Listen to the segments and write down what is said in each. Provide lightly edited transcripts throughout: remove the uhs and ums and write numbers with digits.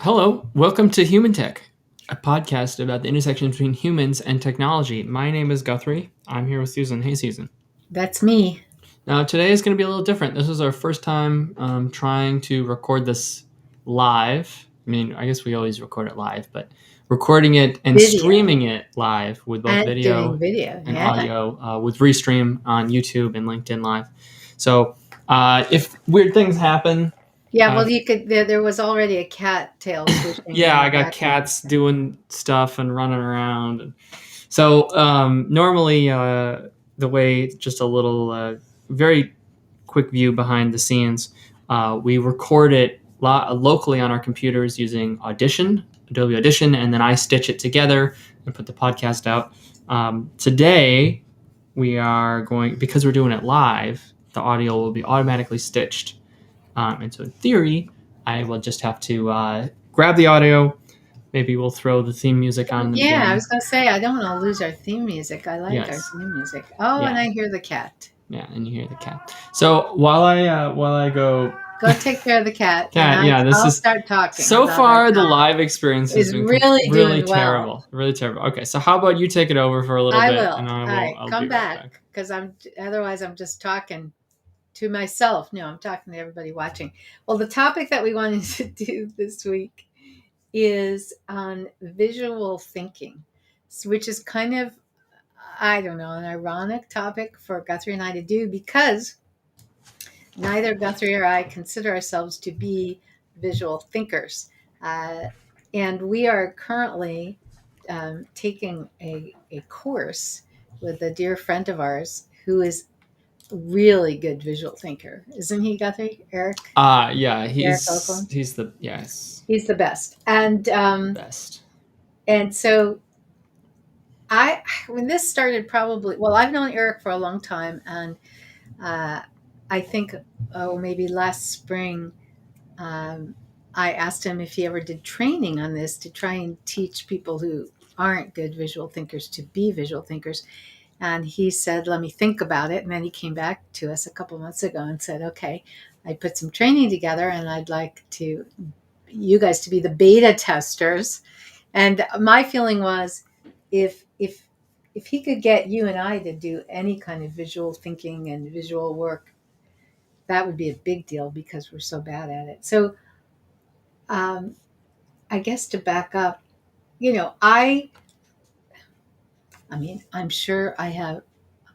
Hello, welcome to Human Tech, a podcast about the intersection between humans and technology. My name is Guthrie. I'm here with Susan. Hey, Susan. That's me. Now, today is going to be a little different. This is our first time trying to record this live. I mean, I guess we always record it live, but recording it and Video. streaming it live with both And video doing video, and yeah. audio with Restream on YouTube and LinkedIn Live. So if weird things happen, Yeah, well, you could. There was already a cat tail swishing. yeah, I got cats doing stuff and running around. So normally, the way, just a little, very quick view behind the scenes, we record it locally on our computers using Adobe Audition, and then I stitch it together and put the podcast out. Today, we are going, because we're doing it live, the audio will be automatically stitched. And so in theory, I will just have to grab the audio. Maybe we'll throw the theme music on. Yeah, I was going to say, I don't want to lose our theme music. I like our theme music. Oh, Yeah. And I hear the cat. Yeah, and you hear the cat. So while I go take care of the cat. I'll start talking. So far, the live experience has been really terrible. Well. Really terrible. Okay, so how about you take it over for a little bit? Will. And All right, come back, because otherwise I'm just talking to myself. No, I'm talking to everybody watching. Well, the topic that we wanted to do this week is on visual thinking, which is kind of, I don't know, an ironic topic for Guthrie and I to do, because neither Guthrie or I consider ourselves to be visual thinkers. And we are currently taking a course with a dear friend of ours who is really good visual thinker, isn't he, Guthrie? Eric? Yeah, he's the best. And best. And so when this started, I've known Eric for a long time, and I think maybe last spring I asked him if he ever did training on this to try and teach people who aren't good visual thinkers to be visual thinkers. And he said, let me think about it. And then he came back to us a couple months ago and said, okay, I put some training together and I'd like you guys to be the beta testers. And my feeling was, if he could get you and I to do any kind of visual thinking and visual work, that would be a big deal, because we're so bad at it. So I guess to back up, I'm sure I have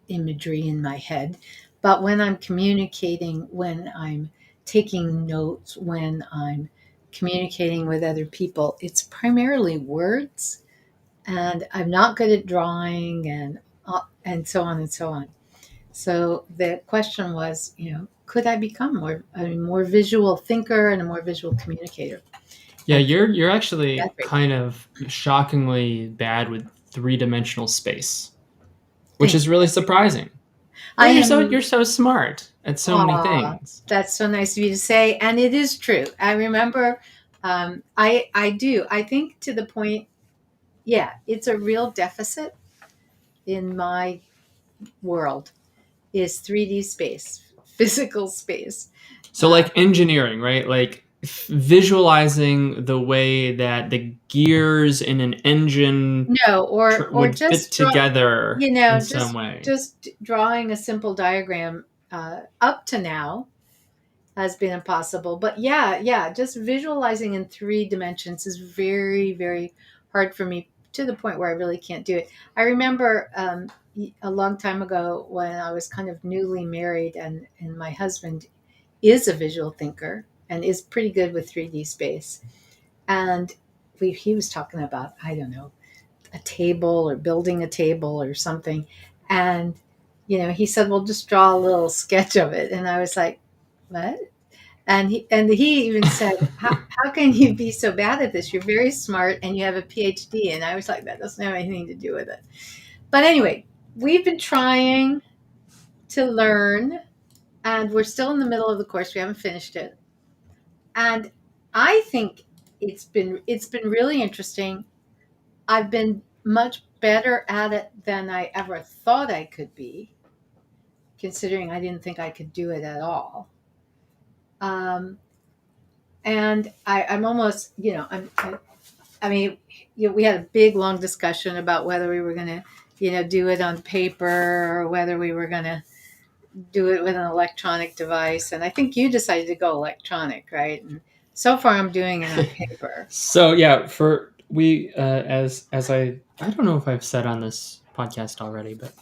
imagery in my head, but when I'm communicating, when I'm taking notes, when I'm communicating with other people, it's primarily words, and I'm not good at drawing, and so on and so on. So the question was, could I become more visual thinker and a more visual communicator? Yeah, you're actually kind of shockingly bad with three-dimensional space, which is really surprising. You're so smart at so many things. That's so nice of you to say, and it is true. I remember, I do. I think to the point, it's a real deficit in my world, is 3D space, physical space. So like engineering, right? Like visualizing the way that the gears in an engine would just fit together in some way. Just drawing a simple diagram up to now has been impossible. But just visualizing in 3 dimensions is very, very hard for me, to the point where I really can't do it. I remember a long time ago when I was kind of newly married, and my husband is a visual thinker and is pretty good with 3D space. And he was talking about, I don't know, a table or building a table or something. And, he said, well, just draw a little sketch of it. And I was like, what? And he even said, how can you be so bad at this? You're very smart and you have a PhD. And I was like, that doesn't have anything to do with it. But anyway, we've been trying to learn, and we're still in the middle of the course. We haven't finished it. And I think it's been really interesting. I've been much better at it than I ever thought I could be, considering I didn't think I could do it at all. And I'm almost, I mean, we had a big, long discussion about whether we were going to, do it on paper or whether we were going to do it with an electronic device. And I think you decided to go electronic, right? And so far, I'm doing it on paper. So yeah, for we as I don't know if I've said on this podcast already, but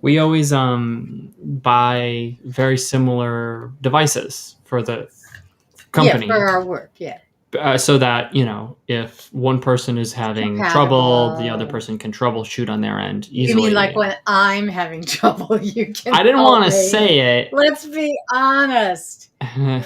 we always buy very similar devices for the company. Yeah, for our work, yeah. So that, if one person is having trouble, the other person can troubleshoot on their end easily. You mean like when I'm having trouble, you can I didn't want to say it. Let's be honest. How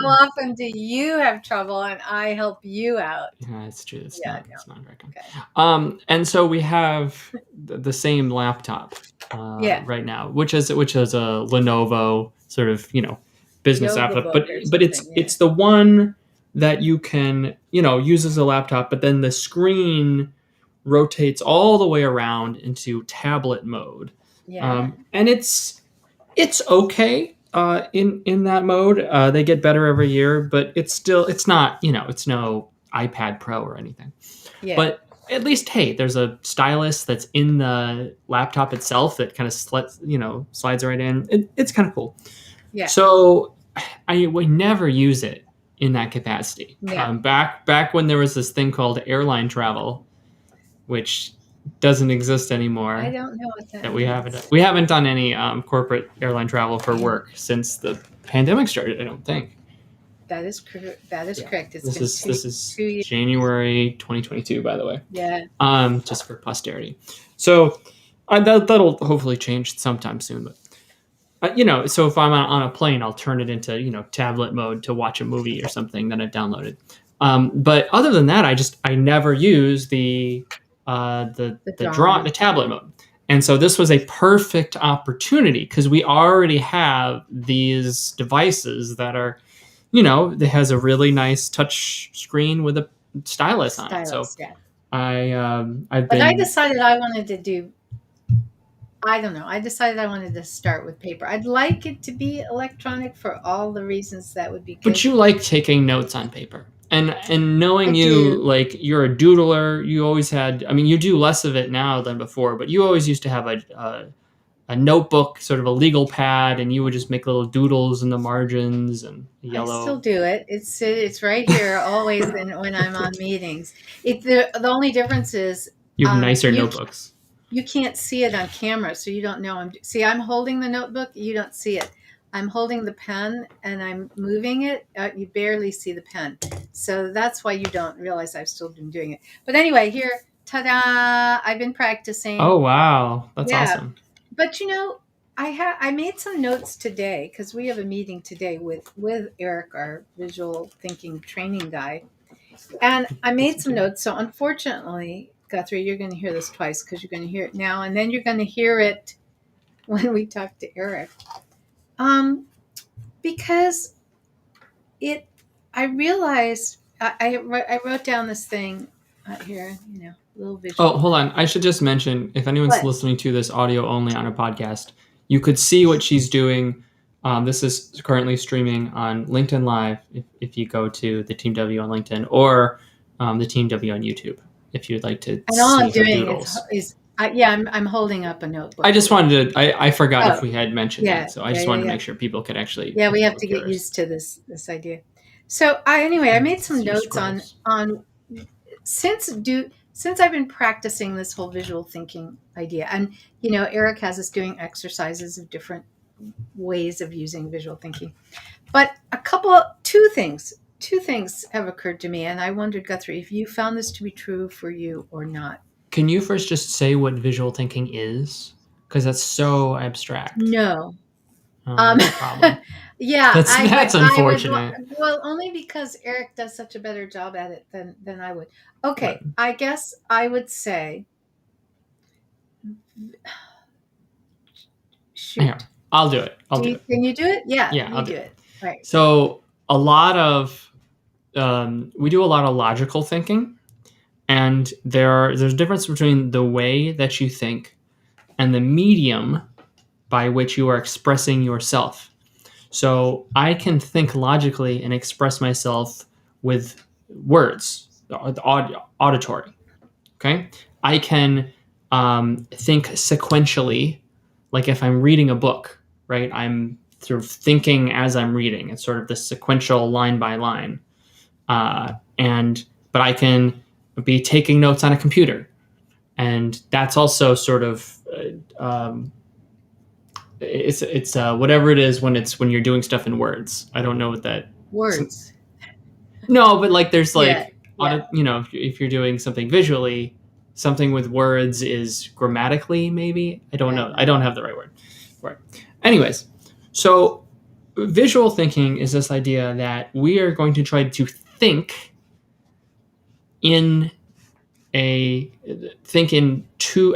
often do you have trouble and I help you out? Yeah, that's true. It's not very common. Okay. And so we have the same laptop right now, which is a Lenovo sort of, business laptop, but it's the one that you can, use as a laptop, but then the screen rotates all the way around into tablet mode. Yeah. And it's okay in that mode. They get better every year, but it's not, it's no iPad Pro or anything. Yeah. But at least, hey, there's a stylus that's in the laptop itself that kind of slides right in. It's kind of cool. Yeah. So I would never use it in that capacity. Yeah. Back when there was this thing called airline travel, which doesn't exist anymore. I don't know what that means. We haven't done any corporate airline travel for work since the pandemic started, I don't think. That is correct. This is 2 years. January 2022, by the way. Yeah. Just for posterity. So that'll hopefully change sometime soon. But so if I'm on a plane, I'll turn it into tablet mode to watch a movie or something that I've downloaded. But other than that, I never use the tablet mode. And so this was a perfect opportunity because we already have these devices that are, it has a really nice touch screen with a stylus on it. So yeah. I decided I wanted to do. I don't know. I decided I wanted to start with paper. I'd like it to be electronic for all the reasons that would be good. But you like taking notes on paper. And knowing like you're a doodler, you always had, you do less of it now than before, but you always used to have a notebook, sort of a legal pad, and you would just make little doodles in the margins and yellow. I still do it. It's right here always when I'm on meetings. The only difference is you have nicer notebooks. You can't see it on camera, so you don't know. I'm holding the notebook. You don't see it. I'm holding the pen and I'm moving it. You barely see the pen. So that's why you don't realize I've still been doing it. But anyway, here, ta-da, I've been practicing. Oh, wow. That's awesome. But, I made some notes today because we have a meeting today with Eric, our visual thinking training guy. And I made some notes. So unfortunately, Guthrie, you're going to hear this twice because you're going to hear it now. And then you're going to hear it when we talk to Eric. Because I realized I wrote down this thing here, little visual. Oh, hold on. I should just mention, if anyone's listening to this audio only on a podcast, you could see what she's doing. This is currently streaming on LinkedIn Live if you go to the Team W on LinkedIn or the Team W on YouTube if you'd like to see all I'm her doing doodles. I'm holding up a notebook. I just wanted to. I forgot if we had mentioned that, so I just wanted to make sure people could actually. Yeah, we have to get used to this idea. So I made some notes on since I've been practicing this whole visual thinking idea, and Eric has us doing exercises of different ways of using visual thinking, but two things have occurred to me, and I wondered, Guthrie, if you found this to be true for you or not. Can you first just say what visual thinking is? Because that's so abstract. No. That's a problem. Yeah. That's unfortunate. Well, only because Eric does such a better job at it than I would. Okay. Right. I guess I would say. Shoot. Here, I'll do it. Can you do it? Yeah. I'll do it. Right. So we do a lot of logical thinking. And there's a difference between the way that you think and the medium by which you are expressing yourself. So I can think logically and express myself with words, auditory. Okay, I can think sequentially, like if I'm reading a book, right? I'm sort of thinking as I'm reading. It's sort of this sequential line by line, and but I can be taking notes on a computer, and that's also sort of it's whatever it is when you're doing stuff in words. I don't know what that. Words. No, but like there's Yeah. like Yeah. if you're doing something visually, something with words is grammatically maybe. I don't know. I don't have the right word for it. Anyways, so visual thinking is this idea that we are going to try to in a think in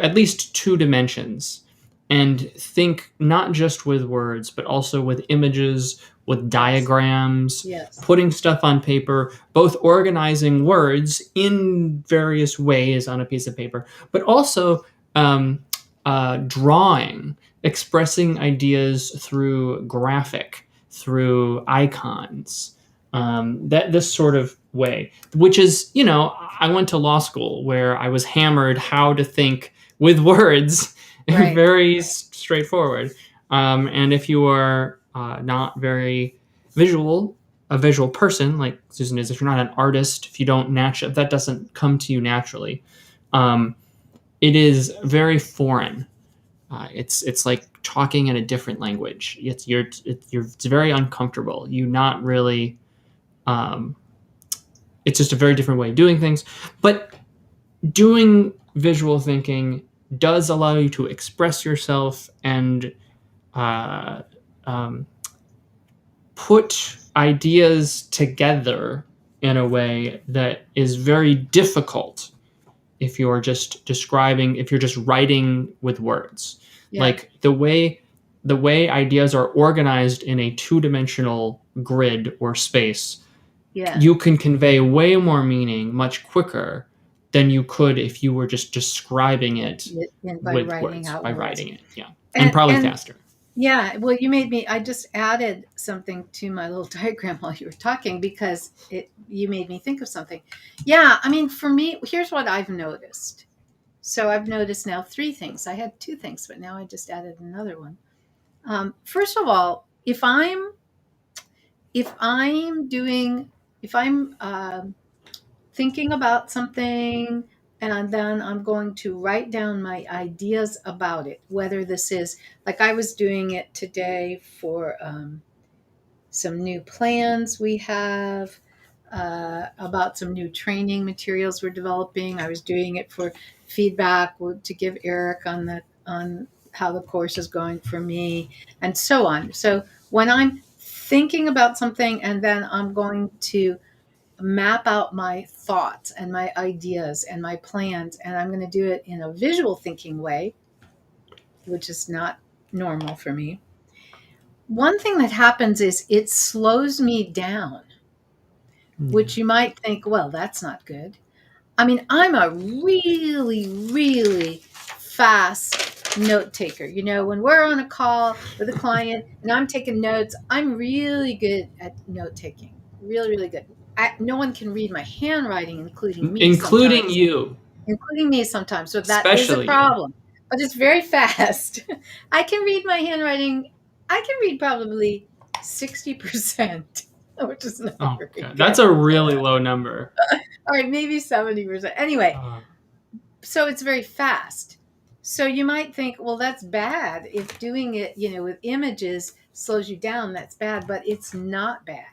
at least two dimensions, and think not just with words but also with images, with Yes. diagrams, Yes. putting stuff on paper, both organizing words in various ways on a piece of paper, but also drawing, expressing ideas through graphic, through icons, that this sort of way, which is, I went to law school where I was hammered how to think with words, Right. very straightforward. And if you are not very visual, a visual person like Susan is, if you're not an artist, if you don't if that doesn't come to you naturally, um, it is very foreign. It's like talking in a different language. It's very uncomfortable. You not really. Um, it's just a very different way of doing things. But doing visual thinking does allow you to express yourself and uh, um, put ideas together in a way that is very difficult if you're just if you're just writing with words. Yeah. Like the way ideas are organized in a two-dimensional grid or space, Yeah. you can convey way more meaning much quicker than you could if you were just describing it And by with writing words, out by words. writing it. Yeah. And probably And faster. yeah, well, you made me. I just added something to my little diagram while you were talking because you made me think of something. Yeah, I mean, for me, here's what I've noticed. So I've noticed now three things. I had two things, but now I just added another one. First of all, if I'm doing if I'm thinking about something and then I'm going to write down my ideas about it, whether this is like I was doing it today for some new plans we have, about some new training materials we're developing. I was doing it for feedback to give Eric on how the course is going for me, and so on. So when I'm thinking about something and then I'm going to map out my thoughts and my ideas and my plans, and I'm going to do it in a visual thinking way, which is not normal for me. One thing that happens is it slows me down, Yeah. which you might think, well, that's not good. I mean, I'm a really, really fast note taker. When we're on a call with a client and I'm taking notes, I'm really good at note taking. Really, really good. No one can read my handwriting, including me Including sometimes. you, So that is a especially you. problem. But it's very fast. I can read my handwriting. I can read probably 60%, which is not Oh very god, that's good. a really low number. All right, maybe 70%. Anyway, Uh, so it's very fast. So you might think, well, that's bad. If doing it, with images slows you down, that's bad. But it's not bad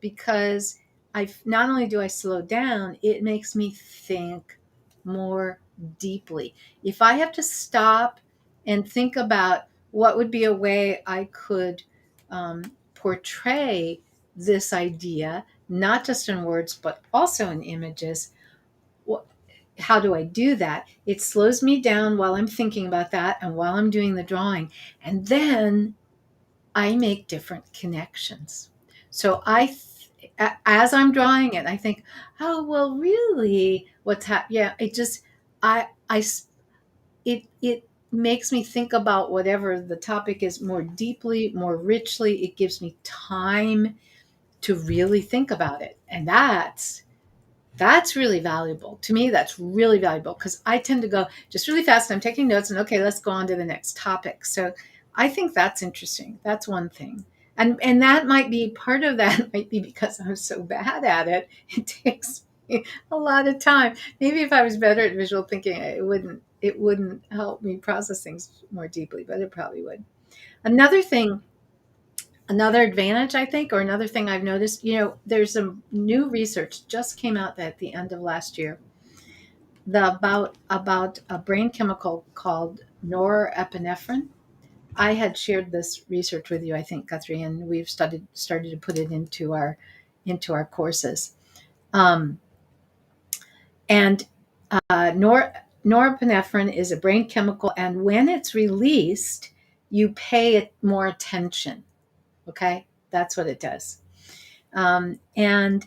because I not only do I slow down, it makes me think more deeply. If I have to stop and think about what would be a way I could portray this idea, not just in words, but also in images, how do I do that? It slows me down while I'm thinking about that and while I'm doing the drawing. And then I make different connections. So as I'm drawing it, I think, oh, well, really what's happening? Yeah, I, it makes me think about whatever the topic is more deeply, more richly. It gives me time to really think about it. And that's really valuable to me. That's really valuable because I tend to go just really fast and I'm taking notes and okay, let's go on to the next topic. So I think that's interesting. That's one thing. And that might be part of that might be because I'm so bad at it. It takes me a lot of time. Maybe if I was better at visual thinking, it wouldn't help me process things more deeply, but it probably would. Another thing, another advantage, I think, or another thing I've noticed, there's some new research just came out at the end of last year about a brain chemical called norepinephrine. I had shared this research with you, I think, Guthrie, and we've started to put it into our courses. And norepinephrine is a brain chemical, and when it's released, you pay more attention. Okay, that's what it does. And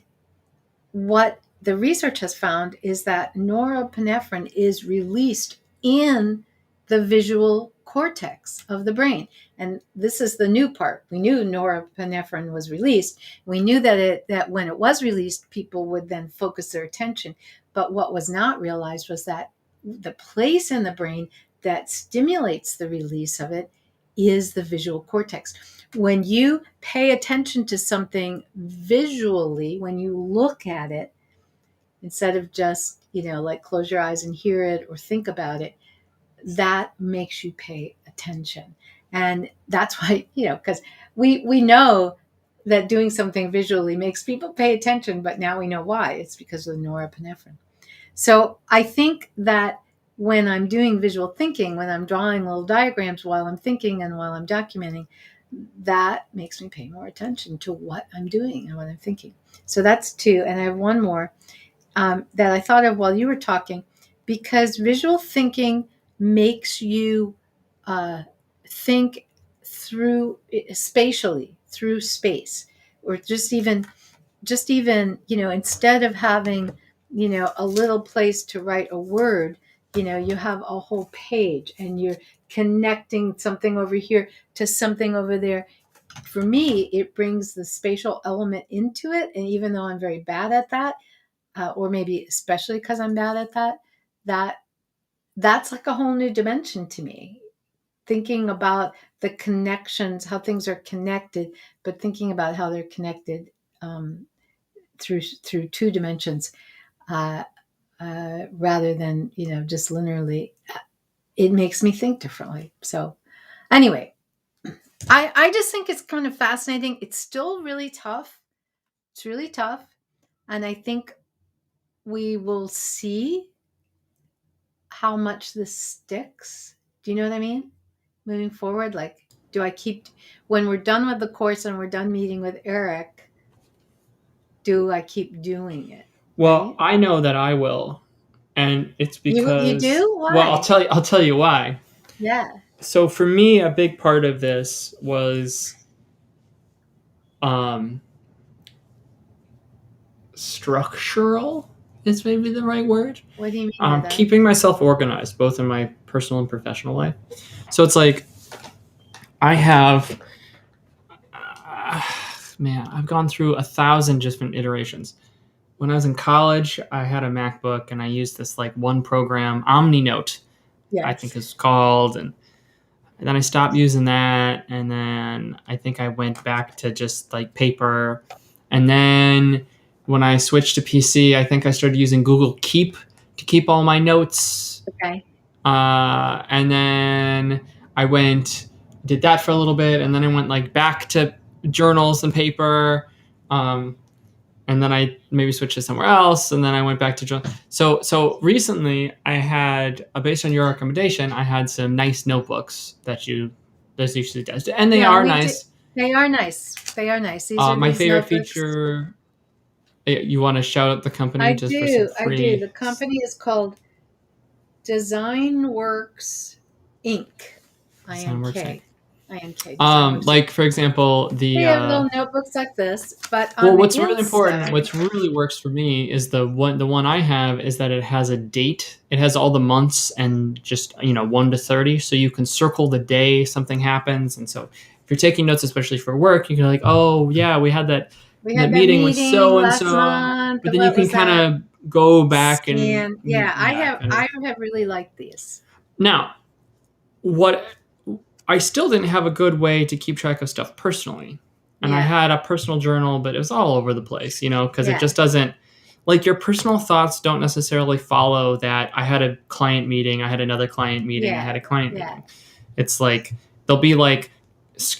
what the research has found is that norepinephrine is released in the visual cortex of the brain. And this is the new part. We knew norepinephrine was released. We knew that when it was released, people would then focus their attention. But what was not realized was that the place in the brain that stimulates the release of it is the visual cortex. When you pay attention to something visually, when you look at it, instead of just, like close your eyes and hear it or think about it, that makes you pay attention. And that's why, because we know that doing something visually makes people pay attention, but now we know why. It's because of the norepinephrine. So I think that when I'm doing visual thinking, when I'm drawing little diagrams while I'm thinking and while I'm documenting, that makes me pay more attention to what I'm doing and what I'm thinking. So that's two. And I have one more that I thought of while you were talking, because visual thinking makes you think through spatially, through space, or just even, instead of having, a little place to write a word, you have a whole page and you're connecting something over here to something over there. For me, it brings the spatial element into it. And even though I'm very bad at that, or maybe especially because I'm bad at that's like a whole new dimension to me. Thinking about the connections, how things are connected, but thinking about how they're connected through two dimensions, rather than just linearly, it makes me think differently. So anyway, I just think it's kind of fascinating. It's still really tough. It's really tough, and I think we will see how much this sticks. Do you know what I mean? Moving forward, like, do I keep, when we're done with the course and we're done meeting with Eric, do I keep doing it? Well, Right? I know that I will, and it's You because, do? Why? well, I'll tell you why. Yeah. So for me, a big part of this was structural is maybe the right word. What do you mean by that? Keeping myself organized, both in my personal and professional life. So it's like I have, man, I've gone through 1,000 different iterations. When I was in college, I had a MacBook and I used this like one program, OmniNote, I think Yes. it's called, and then I stopped using that, and then I think I went back to just like paper, and then when I switched to PC, I think I started using Google Keep to keep all my notes. Okay. And then I did that for a little bit, and then I went like back to journals and paper. And then I maybe switched to somewhere else, and then I went back to journal. So recently I had, based on your recommendation, I had some nice notebooks that you suggested, and they are nice. They are nice. They are nice. These are My favorite notebooks. feature. You want to shout out the company I just do. for some free? I do. The company is called DesignWorks Inc. DesignWorks INK. Like for example, They have little notebooks like this, but on well, the what's really inside, important, what's really works for me is the one I have is that it has a date. It has all the months and just 1 to 30, so you can circle the day something happens. And so if you're taking notes, especially for work, you can like, oh yeah, we had that We the had that meeting was meeting so and last so, month. but then you What can was kind that? of go back and Scan. Yeah, kind of. I have really liked these. Now, what I still didn't have a good way to keep track of stuff personally. And I Yeah, had a personal journal, but it was all over the place, because it yeah, just doesn't, like, your personal thoughts don't necessarily follow that. I had a client meeting, I had another client meeting, I yeah, had a client yeah. meeting. It's like there'll be like,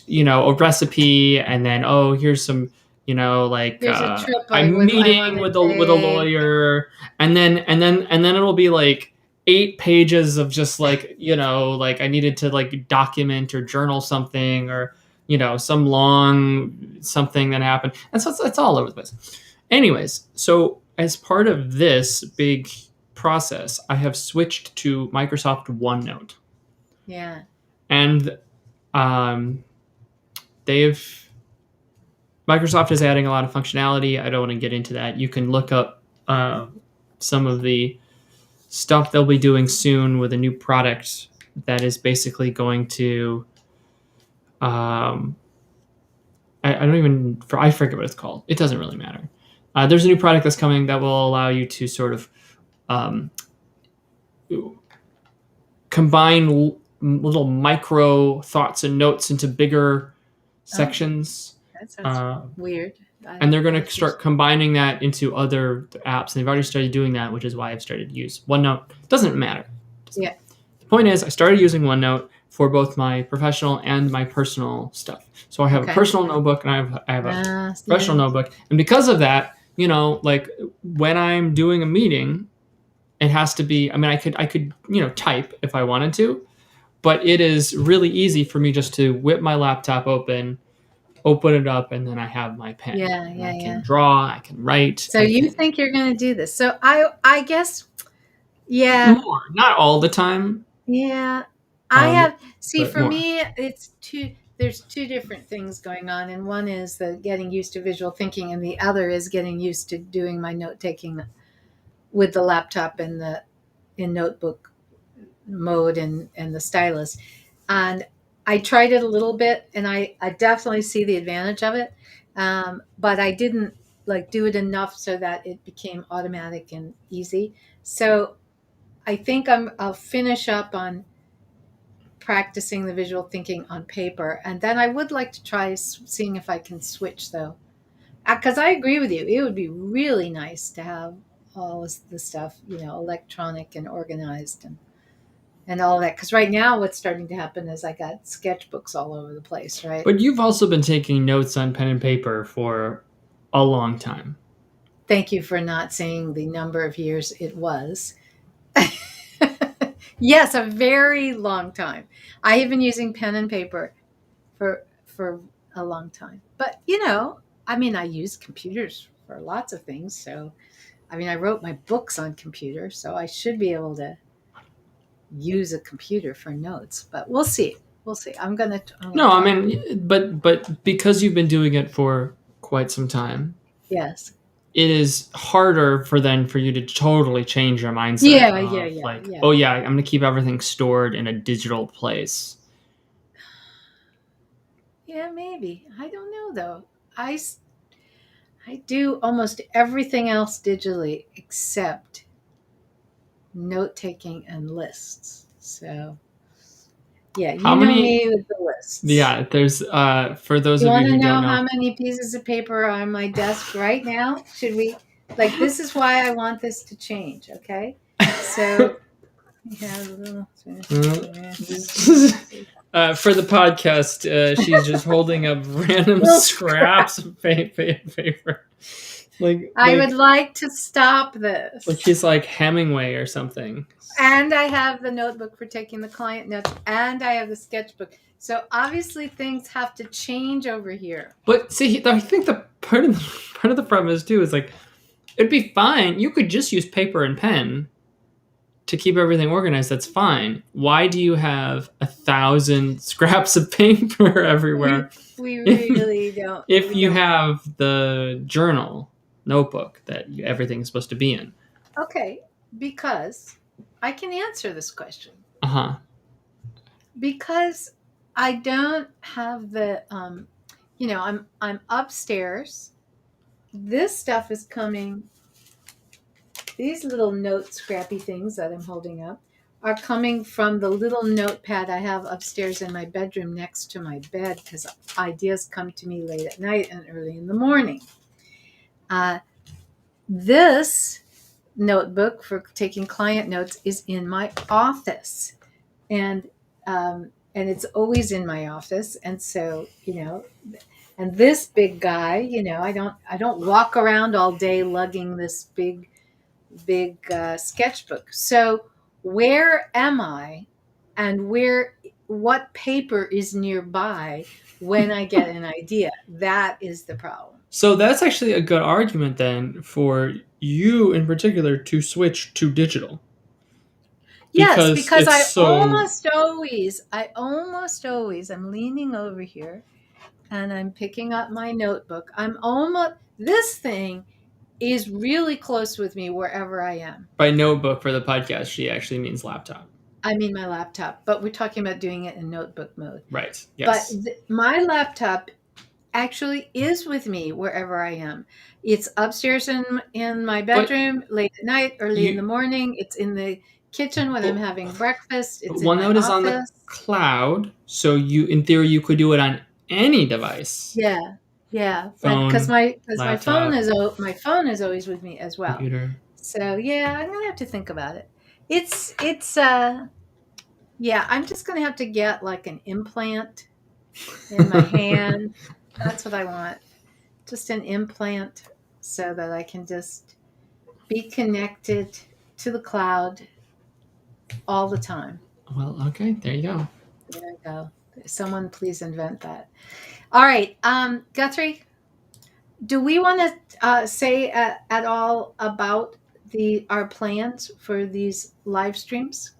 a recipe, and then, oh, here's some, like, Here's a trip I'm I want meeting to with a take. lawyer, and then it'll be like 8 pages of just like, like I needed to like document or journal something, or some long something that happened, and so it's all over the place. Anyways, so as part of this big process, I have switched to Microsoft OneNote, Yeah. and um, they've Microsoft is adding a lot of functionality. I don't want to get into that. You can look up some of the stuff they'll be doing soon with a new product that is basically going to um, I don't even I forget what it's called. It doesn't really matter. There's a new product that's coming that will allow you to sort of um, combine little micro thoughts and notes into bigger Oh, sections. that sounds Uh, weird. and they're going I to just, start combining that into other apps. They've already started doing that, which is why I've started to use OneNote. Doesn't matter. yeah. The point is, I started using OneNote for both my professional and my personal stuff. So I have a Okay. personal notebook, and I have a professional Yeah. notebook, and because of that, like when I'm doing a meeting, it has to be. I mean, I could type if I wanted to, but it is really easy for me just to whip my laptop open it up, and then I have my pen, Yeah, and yeah, I can yeah. draw, I can write, So I you can think you're going to do this? So I guess, yeah, more, not all the time, yeah. I um, have, see, but for more. me, there's two different things going on. And one is the getting used to visual thinking, and the other is getting used to doing my note taking with the laptop and in notebook mode and the stylus. And I tried it a little bit, and I definitely see the advantage of it. But I didn't like do it enough so that it became automatic and easy. So I think I'll finish up on practicing the visual thinking on paper, and then I would like to try seeing if I can switch though, because I agree with you. It would be really nice to have all the stuff, electronic and organized and all that. Because right now, what's starting to happen is I got sketchbooks all over the place, right? But you've also been taking notes on pen and paper for a long time. Thank you for not saying the number of years it was. Yes, a very long time. I have been using pen and paper for a long time. But I mean, I use computers for lots of things. So, I mean, I wrote my books on computer, so I should be able to use a computer for notes. But we'll see. We'll see. I'm gonna No, I try. mean, but because you've been doing it for quite some time, Yes. it is harder for you to totally change your mindset Yeah. Yeah. of Yeah. like, Yeah. oh yeah, I'm going to keep everything stored in a digital place. Yeah. Maybe. I don't know though. I do almost everything else digitally except note taking and lists. So yeah, How you know many? me with the lists. Yeah, there's for those You of you want to who don't know know. how many pieces of paper are on my desk right now? Should we, like, this is why I want this to change, okay? So we have a little. For the podcast, she's just holding up random Little scraps scrap. of paper, like I would like to stop this. she's like Hemingway or something. And I have the notebook for taking the client notes, and I have the sketchbook. So obviously things have to change over here. But see, I think the part of the problem is too is like it'd be fine. You could just use paper and pen to keep everything organized. That's fine. Why do you have 1,000 scraps of paper We everywhere? we really don't. If We you don't. have the journal notebook that everything's supposed to be in. Okay, because I can answer this question. Uh-huh. Because I don't have the I'm upstairs this stuff is coming. These little note scrappy things that I'm holding up are coming from the little notepad I have upstairs in my bedroom next to my bed, because ideas come to me late at night and early in the morning. This notebook for taking client notes is in my office, and it's always in my office. And so, and this big guy, I don't walk around all day lugging this big sketchbook. So where am I, and what paper is nearby when I get an idea? That is the problem. So that's actually a good argument then for you in particular to switch to digital. Yes, Because because it's I so almost always, I'm leaning over here and I'm picking up my notebook. This thing is really close with me wherever I am. by notebook for the podcast, she actually means laptop. I mean my laptop, but we're talking about doing it in notebook mode. Right. But Yes. my laptop actually is with me wherever I am. It's upstairs in my bedroom late at night, early in the morning. It's in the kitchen when I'm having breakfast. It's in my OneNote is on the office. cloud, so in theory, you could do it on any device. Yeah, yeah. Phone, Because my laptop, phone is always with me as well. computer. So yeah, I'm gonna have to think about it. It's yeah. I'm just gonna have to get like an implant in my hand. That's what I want. Just an implant so that I can just be connected to the cloud all the time. Well, okay, there you go. There I go. Someone please invent that. All right, Guthrie, do we want to say at all about our plans for these live streams?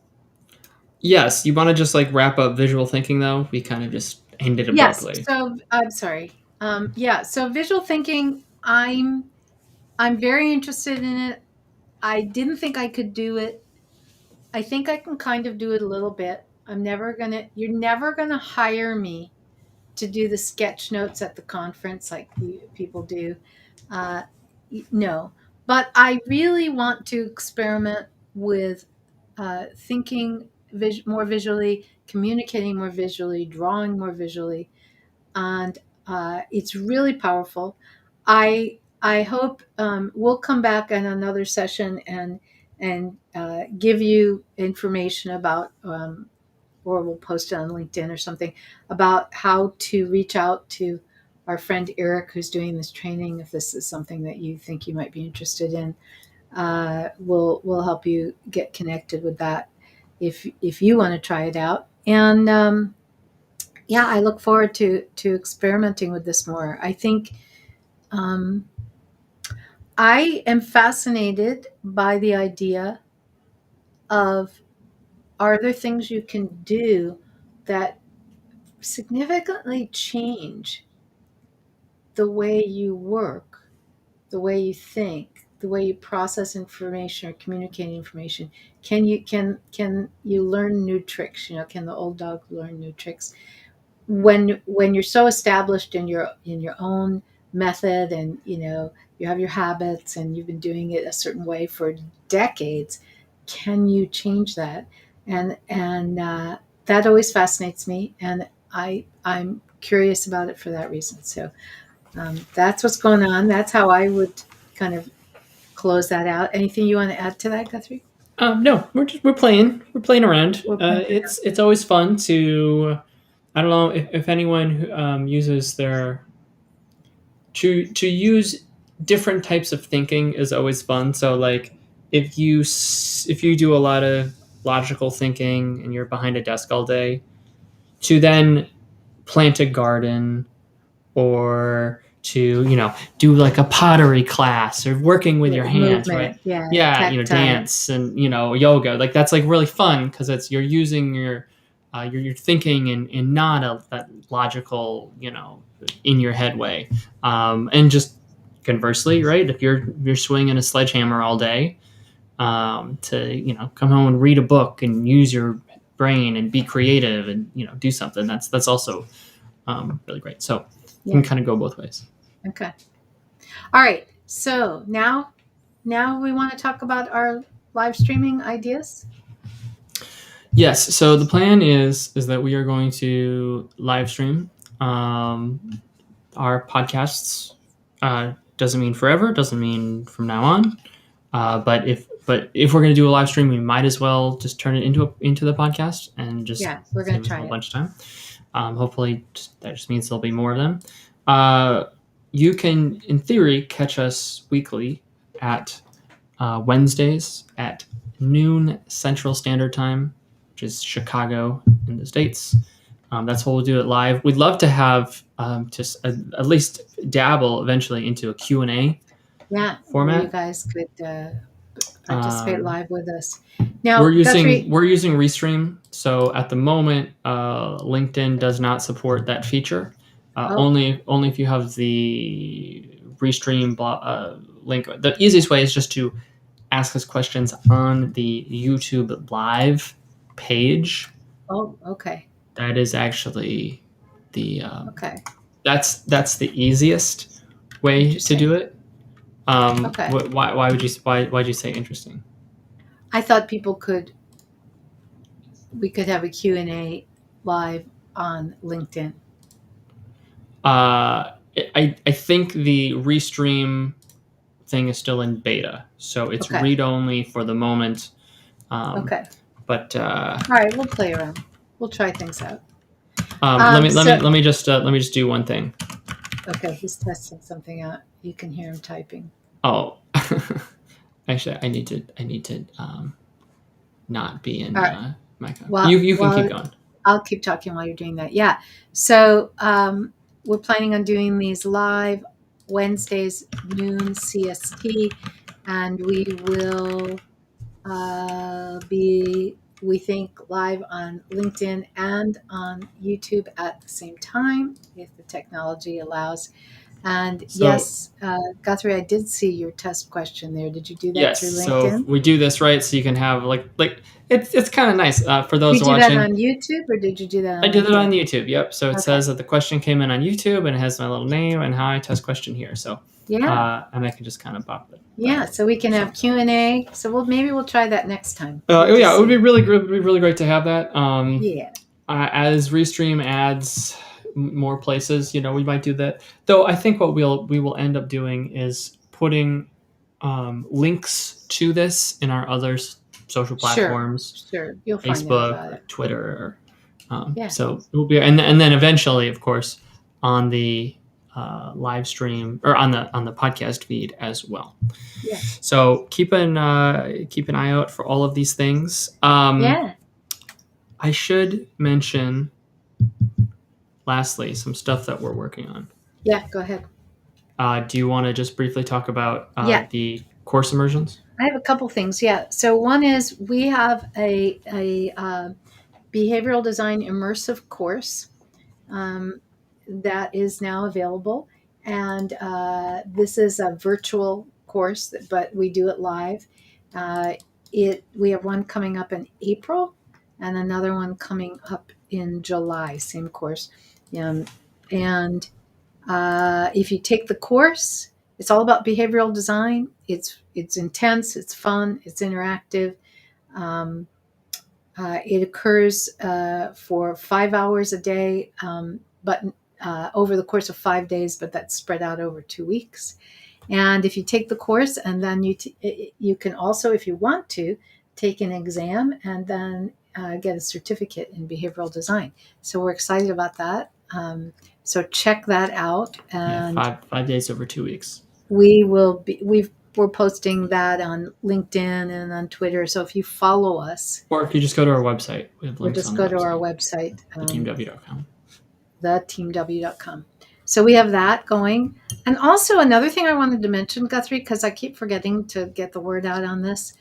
Yes, you want to just like wrap up visual thinking though? We kind of just ended Yes. abruptly. So I'm sorry. Yeah. So visual thinking, I'm very interested in it. I didn't think I could do it. I think I can kind of do it a little bit. You're never gonna hire me to do the sketch notes at the conference like people do. Uh, no, but I really want to experiment with thinking more visually, communicating more visually, drawing more visually, and it's really powerful. I hope we'll come back in another session and give you information about, or we'll post it on LinkedIn or something, about how to reach out to our friend Eric, who's doing this training. If this is something that you think you might be interested in, we'll help you get connected with that if you want to try it out. And yeah, I look forward to experimenting with this more. I think I am fascinated by the idea of, are there things you can do that significantly change the way you work, the way you think, the way you process information or communicate information? Can you learn new tricks? Can the old dog learn new tricks? When you're so established in your own method, and you have your habits and you've been doing it a certain way for decades, can you change that? And that always fascinates me, and I'm curious about it for that reason. So that's what's going on. That's how I would kind of close that out. Anything you want to add to that, Guthrie? No, we're playing around. We're playing It's always fun to, I don't know if anyone uses their to use different types of thinking is always fun. So like if you do a lot of logical thinking and you're behind a desk all day, to then plant a garden or to do like a pottery class or working with your hands, movement, right? yeah, Yeah, tactile. dance and yoga, like that's like really fun because you're using your thinking in not that logical in your head way, and just conversely, right, if you're swinging a sledgehammer all day, to come home and read a book and use your brain and be creative and do something, that's also really great. So you can kind of go both ways. Okay. All right. So now we want to talk about our live streaming ideas. Yes. So the plan is that we are going to live stream our podcasts. Doesn't mean forever. Doesn't mean from now on. But if we're going to do a live stream, we might as well just turn it into the podcast and just Yeah, we're gonna save us a try whole it. bunch of time. Hopefully, that just means there'll be more of them. You can, in theory, catch us weekly at Wednesdays at noon Central Standard Time, which is Chicago in the States. That's what we'll do it live. We'd love to have just at least dabble eventually into a Q&A Yeah, where you format. guys could participate Um, live with us. we're Now, using Guthrie. we're using Restream, so at the moment, LinkedIn does not support that feature. Oh, Only if you have the Restream link. The easiest way is just to ask us questions on the YouTube live page. oh, okay, That is actually the okay, that's the easiest way to do interesting. it. Okay, Why'd you say interesting? I thought we could have a Q&A live on LinkedIn. I think the Restream thing is still in beta, so it's Okay, read only for the moment. Um, okay. but All right, we'll play around. We'll try things out. let me let me So let me just let me just do one thing. okay, he's testing something out. You can hear him typing. Oh, actually, I need to not be in All right. my code. Well, You can keep well, going. I'll keep talking while you're doing that. Yeah. So we're planning on doing these live Wednesdays noon CST, and we will be, we think, live on LinkedIn and on YouTube at the same time if the technology allows. And So yes, Guthrie, I did see your test question there. Did you do that yes, through so LinkedIn? we do this right, so you can have like it's kind of nice for those Did you do that watching. on YouTube or did you do that I on did it on LinkedIn? YouTube. Yep. So it Okay. says that the question came in on YouTube, and it has my little name and hi test question here. So Yeah. and I can just kind of pop it. Yeah. So we can have So Q&A. So maybe we'll try that next time. We'll oh yeah, just it would be see. really great. It would be really great to have that. Yeah. As Restream adds more places, we might do that. Though I think what we will end up doing is putting links to this in our other social Sure. platforms, Sure. You'll find out Facebook about or it. Twitter. Yeah. So it will be, and then eventually, of course, on the live stream or on the podcast feed as well. Yeah. So keep an eye out for all of these things. Yeah. I should mention, lastly, some stuff that we're working on. Yeah. Go ahead. Do you want to just briefly talk about Yeah. the course immersions? I have a couple things. Yeah. So one is we have a behavioral design immersive course that is now available, and this is a virtual course, but we do it live. Uh, we have one coming up in April, and another one coming up in July. Same course, and if you take the course, it's all about behavioral design. It's intense, it's fun, it's interactive. Um, it occurs for 5 hours a day, but over the course of 5 days, but that's spread out over 2 weeks. And if you take the course, and then you can also, if you want to, take an exam and then get a certificate in behavioral design. So we're excited about that. So check that out, Yeah, and 5 days over 2 weeks. we're posting that on LinkedIn and on Twitter. So if you follow us, Or if you just go to our website, we have or links just on the go to our website, website, theteamw.com. theteamw.com. So we have that going. And also another thing I wanted to mention, Guthrie, because I keep forgetting to get the word out on this.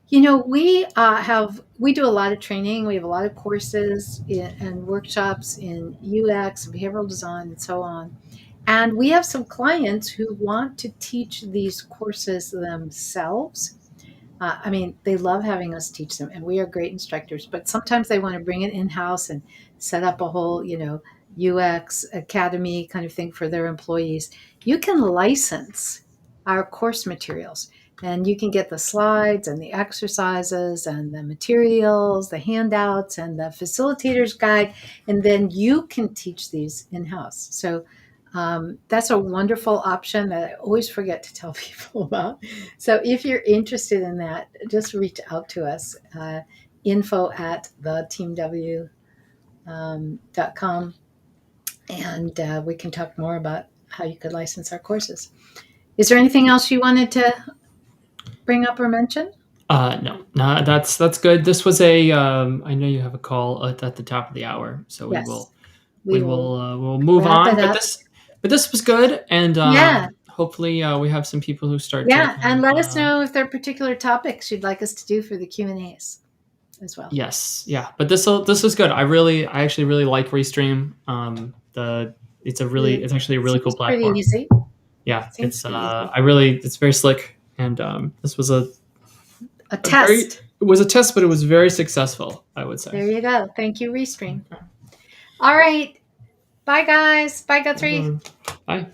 We do a lot of training. We have a lot of courses and workshops in UX and behavioral design and so on. And we have some clients who want to teach these courses themselves. They love having us teach them, and we are great instructors. But sometimes they want to bring it in house and set up a whole, UX academy kind of thing for their employees, you can license our course materials. And you can get the slides and the exercises and the materials, the handouts and the facilitator's guide, and then you can teach these in-house. So that's a wonderful option that I always forget to tell people about. So if you're interested in that, just reach out to us. Info at theteamw.com, and we can talk more about how you could license our courses. Is there anything else you wanted to bring up or mention? No, that's good. This was a. I know you have a call at the top of the hour, so Yes, we'll move wrap on. it up. But this was good, and Yeah, hopefully we have some people who start yeah, to. and let us know if there are particular topics you'd like us to do for the Q&As as well. Yes, yeah, but this was good. I actually really like Restream. It's actually a really cool Seems pretty platform. easy. Yeah, Seems pretty easy. it's very slick, and this was A test. it was a test, but it was very successful, I would say. There you go. Thank you, Restream. All right. Bye, guys. Bye, Guthrie. Bye.